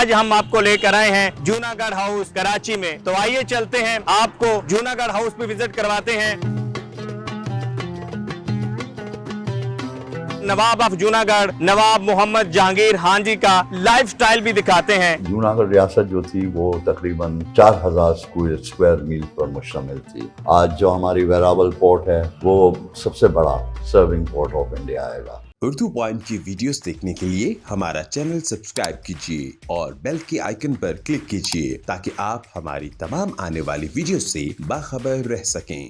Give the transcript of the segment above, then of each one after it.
آج ہم آپ کو لے کر آئے ہیں جوناگڑھ ہاؤس کراچی میں. تو آئیے چلتے ہیں آپ کو جوناگڑھ ہاؤس پہ وزٹ کرواتے ہیں. نواب آف جوناگڑھ نواب محمد جہانگیر خان جی کا لائف سٹائل بھی دکھاتے ہیں. جوناگڑھ ریاست جو تھی وہ تقریباً 4000 اسکوائر میل پر مشتمل تھی. آج جو ہماری ویراول پورٹ ہے وہ سب سے بڑا سرونگ پورٹ آف انڈیا آئے گا. اردو پوائنٹ کی ویڈیوز دیکھنے کے لیے ہمارا چینل سبسکرائب کیجیے اور بیل کے آئیکن پر کلک کیجیے تاکہ آپ ہماری تمام آنے والی ویڈیوز سے باخبر رہ سکیں.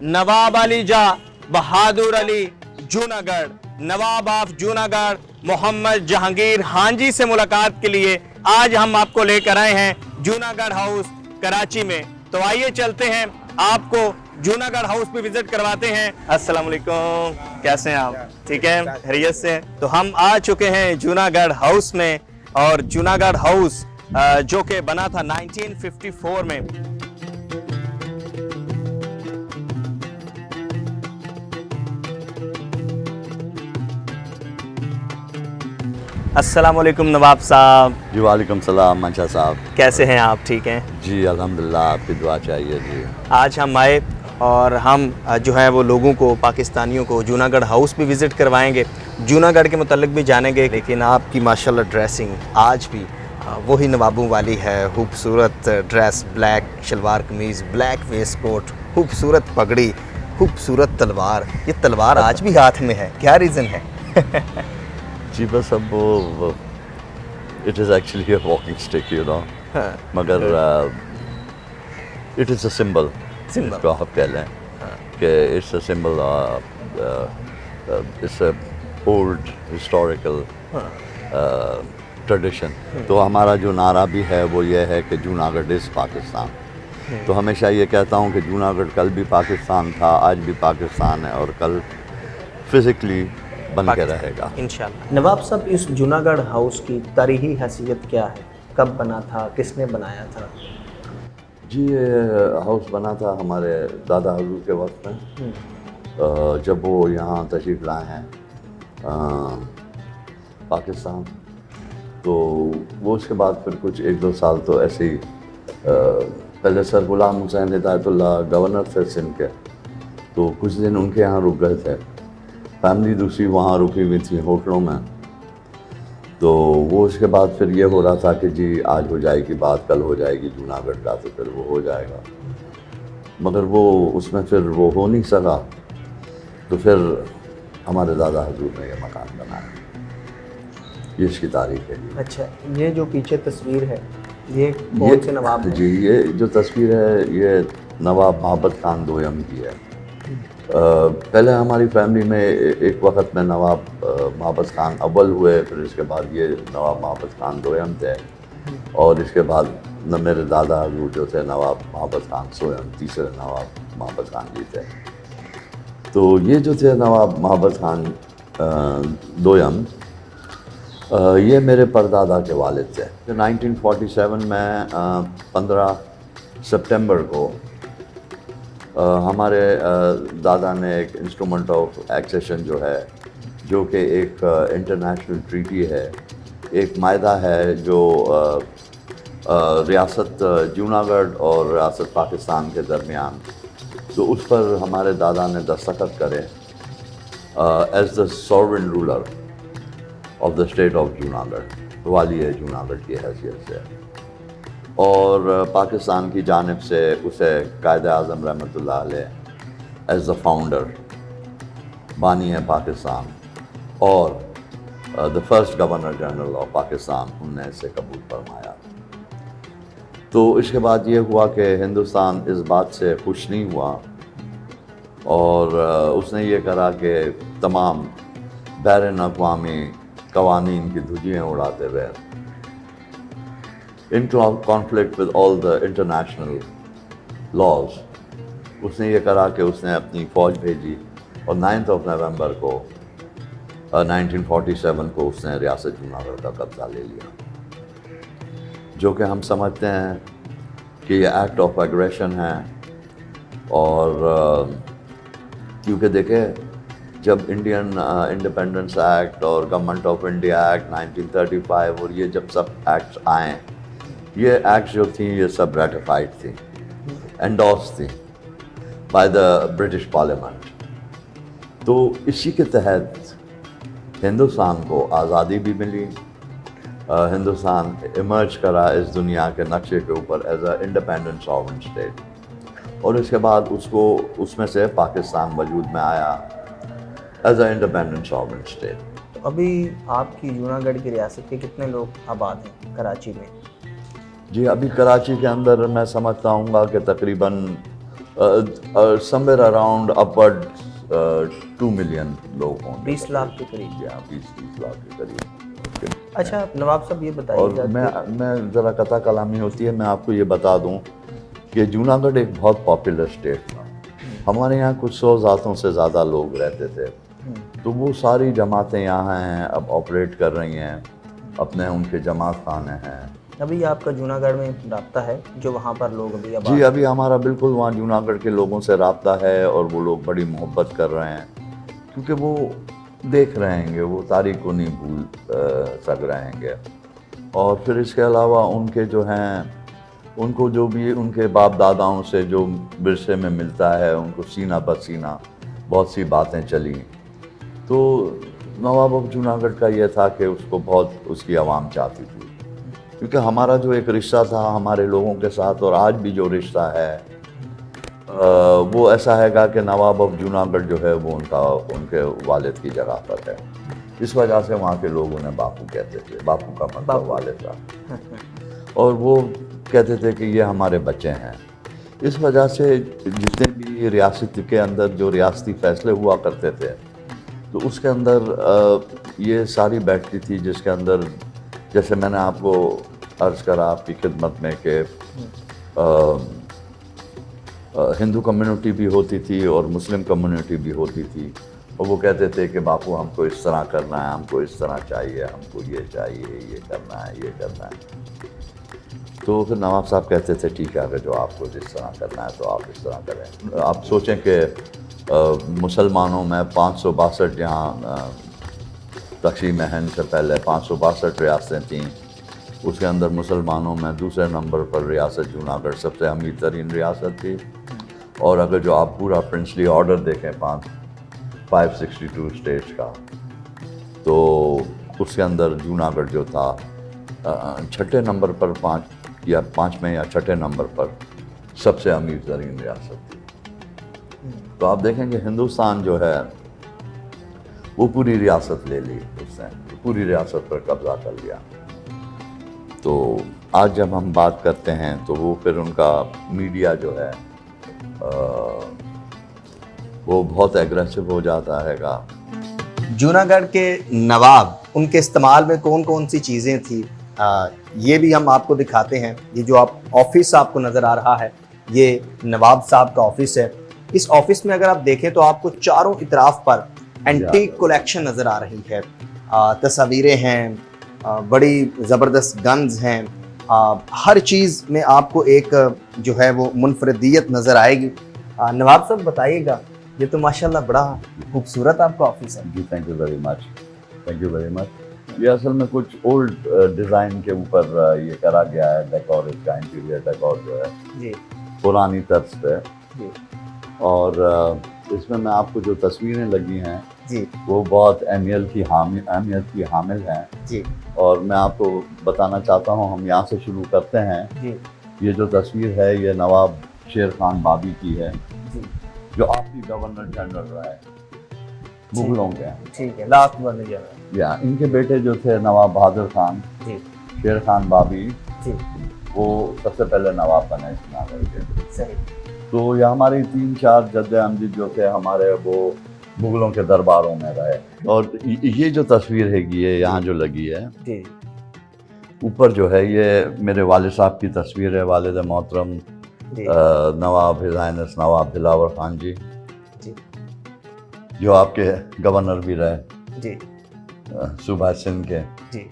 نواب علی جا بہادر علی جوناگڑھ نواب آف جوناگڑھ محمد جہانگیر خان جی سے ملاقات کے لیے آج ہم آپ کو لے کر آئے ہیں جوناگڑھ ہاؤس کراچی میں. تو آئیے چلتے ہیں آپ کو جوناگڑھ ہاؤس پہ وزٹ کرواتے ہیں. السلام علیکم، کیسے ہیں آپ؟ ٹھیک ہے، خیریت سے؟ تو ہم آ چکے ہیں جوناگڑھ ہاؤس میں، اور جوناگڑھ ہاؤس جو کہ بنا تھا 1954 میں. السلام علیکم نواب صاحب. جی وعلیکم السلام منشا صاحب. کیسے ہیں آپ؟ ٹھیک ہیں؟ جی الحمدللہ، آپ کی دعا چاہیے. جی آج ہم آئے اور ہم جو ہے وہ لوگوں کو، پاکستانیوں کو جوناگڑھ ہاؤس بھی وزٹ کروائیں گے، جوناگڑھ کے متعلق بھی جانیں گے. لیکن آپ کی ماشاءاللہ ڈریسنگ آج بھی وہی نوابوں والی ہے. خوبصورت ڈریس، بلیک شلوار قمیض، بلیک ویسٹ کوٹ، خوبصورت پگڑی، خوبصورت تلوار. یہ تلوار آج بھی ہاتھ میں ہے، کیا ریزن ہے؟ جی بس اب وہ it is actually a walking stick you know, مگر اٹ از اے سمبل جس کو آپ کہہ لیں کہ it's a symbol, it's a old historical tradition. تو ہمارا جو نعرہ بھی ہے وہ یہ ہے کہ جوناگڑھ از پاکستان. تو ہمیشہ یہ کہتا ہوں کہ جوناگڑھ کل بھی پاکستان تھا، آج بھی پاکستان ہے، اور کل فزیکلی بن کے رہے گا انشاءاللہ. نواب صاحب، اس جوناگڑھ ہاؤس کی تاریخی حیثیت کیا ہے؟ کب بنا تھا؟ کس نے بنایا تھا؟ جی یہ ہاؤس بنا تھا ہمارے دادا حضور کے وقت میں، جب وہ یہاں تشریف لائے ہیں پاکستان. تو وہ اس کے بعد پھر کچھ 1-2 سال تو ایسے ہی، پہلے سر غلام حسین ہدایت اللہ گورنر تھے سندھ کے، تو کچھ دن ان کے یہاں رک گئے تھے. فیملی دوسری وہاں رکی ہوئی تھی ہوٹلوں میں. تو وہ اس کے بعد پھر یہ ہو رہا تھا کہ جی آج ہو جائے گی بات، کل ہو جائے گی جوناگڑھ کا، تو پھر وہ ہو جائے گا. مگر وہ اس میں پھر وہ ہو نہیں سکا. تو پھر ہمارے دادا حضور نے یہ مکان بنایا. یہ اس کی تاریخ ہے. اچھا، یہ جو پیچھے تصویر ہے یہ کون سے نواب ہیں؟ جی یہ جو تصویر ہے یہ نواب محبت خان دوئم کی ہے. پہلے ہماری فیملی میں ایک وقت میں نواب محبت خان اول ہوئے، پھر اس کے بعد یہ نواب محبت خان دوئم تھے، اور اس کے بعد میرے دادا حضور جو تھے نواب محبت خان سوئم، تیسرے نواب محبت خان جی تھے. تو یہ جو تھے نواب محبت خان دوئم، یہ میرے پردادا کے والد تھے. 1947 میں 15 سپٹمبر کو ہمارے دادا نے ایک انسٹرومنٹ آف ایکسیشن جو ہے، جو کہ ایک انٹرنیشنل ٹریٹی ہے، ایک معاہدہ ہے جو ریاست جوناگڑھ اور ریاست پاکستان کے درمیان، تو اس پر ہمارے دادا نے دستخط کرے as the sovereign ruler of the state of Junagadh, والی ہے جوناگڑھ کی حیثیت سے. اور پاکستان کی جانب سے اسے قائد اعظم رحمۃ اللہ علیہ ایز دا فاؤنڈر، بانی ہے پاکستان، اور the first governor general of Pakistan, انہوں نے اسے قبول فرمایا. تو اس کے بعد یہ ہوا کہ ہندوستان اس بات سے خوش نہیں ہوا، اور اس نے یہ کرا کہ تمام بین الاقوامی قوانین کی دھجیاں اڑاتے ہوئے، in conflict with all the international laws، اس نے یہ کرا کہ اس نے اپنی فوج بھیجی، اور 9 نومبر کو 1947 کو اس نے ریاست جوناگڑھ کا قبضہ لے لیا، جو کہ ہم سمجھتے ہیں کہ یہ ایکٹ آف ایگریشن ہے. اور کیونکہ دیکھیں جب انڈین انڈیپینڈنس ایکٹ اور گورنمنٹ آف انڈیا ایکٹ 1935 اور یہ جب سب ایکٹس آئیں، یہ ایکٹس جو تھیں یہ سب ریٹیفائڈ تھیں، انڈورس تھیں بائی دا برٹش پارلیمنٹ. تو اسی کے تحت ہندوستان کو آزادی بھی ملی. ہندوستان ایمرج کرا اس دنیا کے نقشے کے اوپر as a independent sovereign state, اور اس کے بعد اس میں سے پاکستان وجود میں آیا as a independent sovereign state. تو ابھی آپ کی جوناگڑھ کی ریاست کے کتنے لوگ آباد ہیں کراچی میں؟ جی ابھی کراچی کے اندر میں سمجھتا ہوں گا کہ تقریباً سمویئر اراؤنڈ اپورڈ 2 ملین لوگ ہوں گے. 20 لاکھ کے قریب. جی ہاں 20 لاکھ کے قریب. اچھا نواب صاحب یہ بتائیے گا، میں ذرا قطع کلامی ہوتی ہے، میں آپ کو یہ بتا دوں کہ جوناگڑھ ایک بہت پاپولر اسٹیٹ تھا. ہمارے یہاں کچھ 100 ذاتوں سے زیادہ لوگ رہتے تھے. تو وہ ساری جماعتیں یہاں ہیں، اب آپریٹ کر رہی ہیں، اپنے ان کے جماعت خانے ہیں. ابھی آپ کا جوناگڑھ میں رابطہ ہے جو وہاں پر لوگ ابھی آباد؟ جی ابھی ہمارا بالکل وہاں جوناگڑھ کے لوگوں سے رابطہ ہے، اور وہ لوگ بڑی محبت کر رہے ہیں، کیونکہ وہ دیکھ رہے ہیں گے، وہ تاریخ کو نہیں بھول سک رہے ہیں گے. اور پھر اس کے علاوہ ان کے جو ہیں، ان کو جو بھی ان کے باپ داداؤں سے جو ورثے میں ملتا ہے، ان کو سینہ بہ سینہ بہت سی باتیں چلی. تو نواب آف جوناگڑھ کا یہ تھا کہ اس کو بہت اس کی عوام چاہتی تھی، کیونکہ ہمارا جو ایک رشتہ تھا ہمارے لوگوں کے ساتھ، اور آج بھی جو رشتہ ہے وہ ایسا ہے گا کہ نواب آف جوناگڑھ جو ہے وہ ان کے والد کی جگہ پر ہے. اس وجہ سے وہاں کے لوگ انہیں باپو کہتے تھے. باپو کا مطلب والد تھا، اور وہ کہتے تھے کہ یہ ہمارے بچے ہیں. اس وجہ سے جتنے بھی ریاست کے اندر جو ریاستی فیصلے ہوا کرتے تھے، تو اس کے اندر یہ ساری بیٹھتی تھی، جس کے اندر جیسے میں نے آپ کو عرض کرا آپ کی خدمت میں کہ ہندو کمیونٹی بھی ہوتی تھی اور مسلم کمیونٹی بھی ہوتی تھی، اور وہ کہتے تھے کہ باپو ہم کو اس طرح کرنا ہے، ہم کو اس طرح چاہیے، ہم کو یہ چاہیے، یہ کرنا ہے، یہ کرنا ہے. تو پھر نواب صاحب کہتے تھے ٹھیک ہے، اگر جو آپ کو جس طرح کرنا ہے تو آپ اس طرح کریں. آپ سوچیں کہ مسلمانوں میں 562 جہاں تقسیم ہند سے پہلے 562 ریاستیں تھیں، اس کے اندر مسلمانوں میں دوسرے نمبر پر ریاست جوناگڑھ سب سے امیر ترین ریاست تھی. اور اگر جو آپ پورا پرنسلی آرڈر دیکھیں 562 اسٹیٹس کا، تو اس کے اندر جوناگڑھ جو تھا 6 نمبر پر، 5ویں یا 6 نمبر پر سب سے امیر ترین ریاست تھی. تو آپ دیکھیں کہ ہندوستان جو ہے وہ پوری ریاست لے لی، اس نے پوری ریاست پر قبضہ کر لیا. تو آج جب ہم بات کرتے ہیں تو وہ پھر ان کا میڈیا جو ہے وہ بہت ایگریسو ہو جاتا ہے گا. جوناگڑھ کے نواب ان کے استعمال میں کون کون سی چیزیں تھیں یہ بھی ہم آپ کو دکھاتے ہیں. یہ جو آپ آفس آپ کو نظر آ رہا ہے یہ نواب صاحب کا آفس ہے. اس آفس میں اگر آپ دیکھیں تو آپ کو چاروں اطراف پر اینٹیک کلیکشن نظر آ رہی ہے. تصاویریں ہیں، بڑی زبردست گنز ہیں، ہر چیز میں آپ کو ایک جو ہے وہ منفردیت نظر آئے گی. نواب صاحب بتائیے گا، یہ تو ماشاءاللہ بڑا خوبصورت آپ کا آفس ہے. جی thank you very much, thank you very much. یہ اصل میں کچھ اولڈ ڈیزائن کے اوپر یہ کرا گیا ہے ڈیکور، اس کا انٹیریئر ڈیکور جو ہے جی پرانی طرز پہ. جی اور اس میں آپ کو جو تصویریں لگی ہیں جی وہ بہت اہمیت کی حامل ہیں. جی اور میں آپ کو بتانا چاہتا ہوں، ہم یہاں سے شروع کرتے ہیں. جی یہ جو تصویر ہے یہ نواب شیر خان بابی کی ہے، جی جو آخری گورنر جنرل رہے مغلوں کے. ٹھیک ہے، لاسٹ ون ہے. یا ان کے بیٹے جو تھے نواب بہادر خان، جی شیر خان بابی، جی وہ سب سے پہلے نواب بنے جوناگڑھ کے. صحیح. تو یہ ہماری 3-4 جد امجد جو تھے ہمارے وہ مغلوں کے درباروں میں رہے. اور یہ جو تصویر ہے یہ یہاں جو لگی ہے جی اوپر جو ہے یہ میرے والد صاحب کی تصویر ہے، والد محترم جی نواب ہز ہائنس نواب دلاور خان جی، جی جو آپ کے گورنر بھی رہے جی صوبہ سندھ کے. جی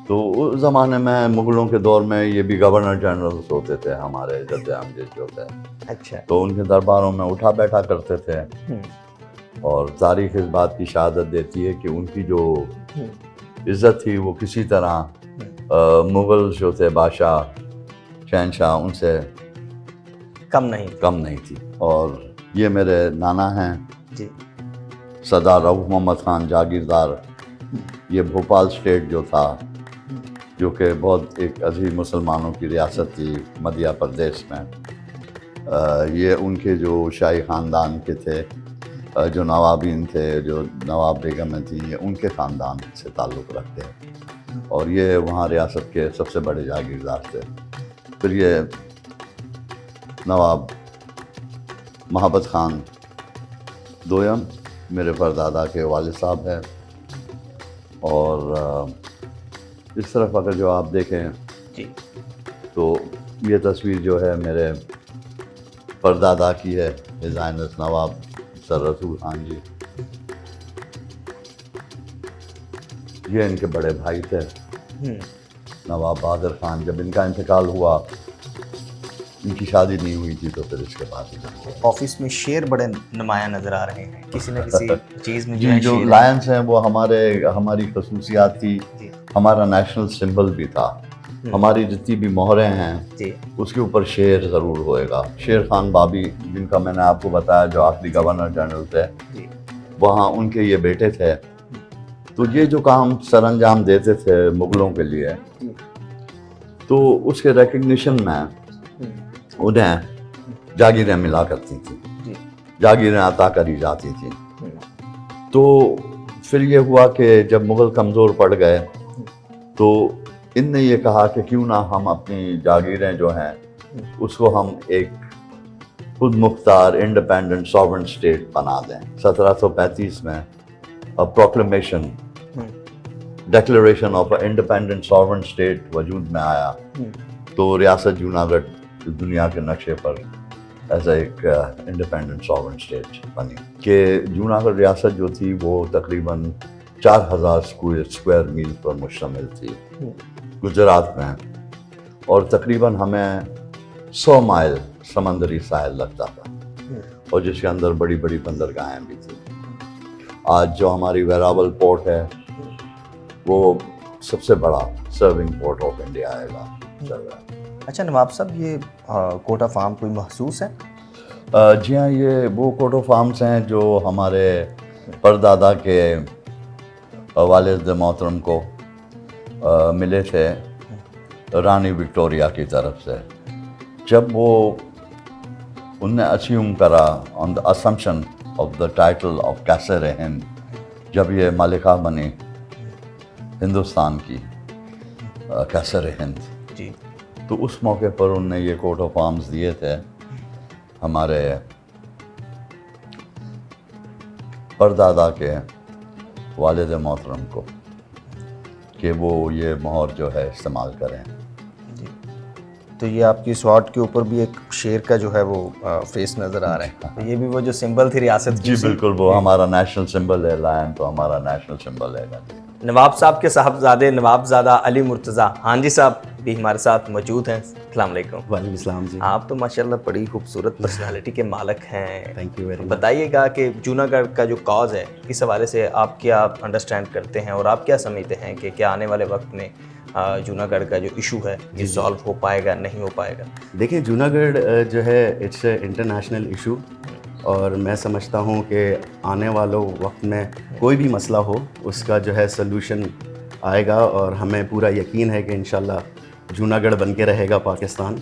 تو اس زمانے میں مغلوں کے دور میں یہ بھی گورنر جنرلز ہوتے تھے ہمارے جد امجد جو تھے. اچھا. تو ان کے درباروں میں اٹھا بیٹھا کرتے تھے. اور تاریخ اس بات کی شہادت دیتی ہے کہ ان کی جو عزت تھی وہ کسی طرح مغل جو تھے بادشاہ شہنشاہ ان سے کم نہیں تھی. اور یہ میرے نانا ہیں جی سردار رؤف محمد خان جاگیردار. یہ بھوپال اسٹیٹ جو تھا جو کہ بہت ایک عظیم مسلمانوں کی ریاست تھی مدھیہ پردیش میں، یہ ان کے جو شاہی خاندان کے تھے، جو نوابین تھے، جو نواب بیگمیں تھیں، یہ ان کے خاندان سے تعلق رکھتے ہیں اور یہ وہاں ریاست کے سب سے بڑے جاگیردار تھے. پھر یہ نواب محبت خان دویم میرے پردادا کے والد صاحب ہیں. اور اس طرف اگر جو آپ دیکھیں جی تو یہ تصویر جو ہے میرے پردادا کی ہے، ہز ہائنس نواب سر رسول خان جی. یہ ان کے بڑے بھائی تھے نواب بہادر خان. جب ان کا انتقال ہوا، ان کی شادی نہیں ہوئی تھی تو پھر اس کے بعد آفس میں شیر بڑے نمایاں نظر آ رہے ہیں، کسی نہ کسی چیز میں جی جو لائنس ہیں وہ ہماری خصوصیات تھی. ہمارا نیشنل سمبل بھی تھا. ہماری جتنی بھی مہریں ہیں اس کے اوپر شیر ضرور ہوئے گا. شیر خان بابی جن کا میں نے آپ کو بتایا جو آخری گورنر جنرل تھے، وہاں ان کے یہ بیٹے تھے. تو یہ جو کام سر انجام دیتے تھے مغلوں کے لیے، تو اس کے ریکگنیشن میں انہیں جاگیریں ملا کرتی تھیں، جاگیریں عطا کری جاتی تھیں. تو پھر یہ ہوا کہ جب مغل کمزور پڑ گئے تو ان نے یہ کہا کہ کیوں نہ ہم اپنی جاگیریں جو ہیں اس کو ہم ایک خود مختار انڈیپینڈنٹ ساورن اسٹیٹ بنا دیں. 1735 میں proclamation declaration of independent sovereign state وجود میں آیا. تو ریاست جوناگڑھ دنیا کے نقشے پر ایز ایک انڈیپینڈنٹ ساورن اسٹیٹ بنی. کہ جوناگڑھ ریاست جو تھی وہ تقریباً 4000 اسکوائر میل پر مشتمل تھی گجرات میں، اور تقریباً ہمیں 100 مائل سمندری ساحل لگتا تھا، اور جس کے اندر بڑی بڑی بندرگاہیں بھی تھیں. آج جو ہماری ویراول پورٹ ہے وہ سب سے بڑا سرونگ پورٹ آف انڈیا آئے گا چل رہا ہے. اچھا نواب صاحب، یہ کوٹ آف آرم کوئی محسوس ہے؟ جی ہاں، یہ وہ کوٹ آف آرمس ہیں جو ہمارے پردادا کے والد محترم کو ملے تھے رانی وکٹوریہ کی طرف سے. جب وہ ان نے اسیوم کرا on the assumption of the title of Kaisar Hind, جب یہ ملکہ بنی ہندوستان کی کیسر ہند، جی تو اس موقع پر انہوں نے یہ کوٹ آف آرمز دیے تھے ہمارے پردادا کے والد محترم کو کہ وہ یہ مہر جو ہے استعمال کریں. تو یہ آپ کی سواٹ کے اوپر بھی ایک شیر کا جو ہے وہ فیس نظر آ رہا ہے. تو یہ بھی وہ جو سمبل تھی ریاست کی. جی بالکل، وہ ہمارا نیشنل سمبل ہے. لائن تو ہمارا نیشنل سمبل ہے. نواب صاحب کے صاحبزادے نواب زادہ علی مرتضیٰ ہان جی صاحب بھی ہمارے ساتھ موجود ہیں. السلام علیکم. وعلیکم السلام جی. آپ تو ماشاءاللہ بڑی خوبصورت پرسنالٹی کے مالک ہیں. تھینک یو ویری مچ. بتائیے گا کہ جوناگڑھ کا جو کاز ہے کس حوالے سے آپ کیا انڈرسٹینڈ کرتے ہیں اور آپ کیا سمجھتے ہیں کہ کیا آنے والے وقت میں جوناگڑھ کا جو ایشو ہے یہ سالو ہو پائے گا نہیں ہو پائے گا؟ دیکھیں جوناگڑھ جو ہے اٹس اے انٹرنیشنل ایشو، اور میں سمجھتا ہوں کہ آنے والوں وقت میں کوئی بھی مسئلہ ہو اس کا جو ہے سلوشن آئے گا، اور ہمیں پورا یقین ہے کہ انشاءاللہ جوناگڑھ بن کے رہے گا پاکستان.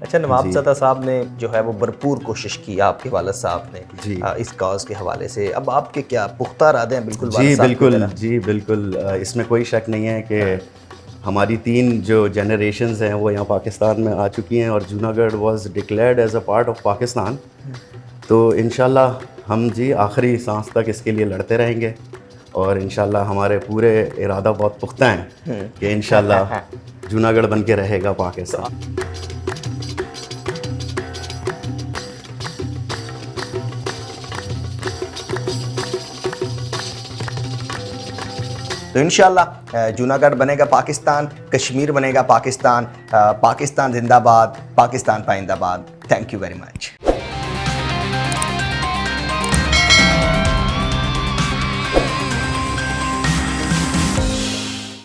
اچھا نواب زادہ صاحب نے جو ہے وہ بھرپور کوشش کی آپ کے والد صاحب نے اس کاز کے حوالے سے. اب آپ کے کیا پختہ ارادے ہیں؟ بالکل جی بالکل، اس میں کوئی شک نہیں ہے کہ ہماری 3 جو جنریشنز ہیں وہ یہاں پاکستان میں آ چکی ہیں، اور Junagadh was declared as a part of Pakistan. تو انشاءاللہ ہم جی آخری سانس تک اس کے لیے لڑتے رہیں گے، اور انشاءاللہ ہمارے پورے ارادہ بہت پختہ ہیں کہ انشاءاللہ جوناگڑھ بن کے رہے گا پاکستان. تو انشاءاللہ جوناگڑھ بنے گا پاکستان، کشمیر بنے گا پاکستان. پاکستان زندہ باد، پاکستان پائندہ باد. Thank you very much.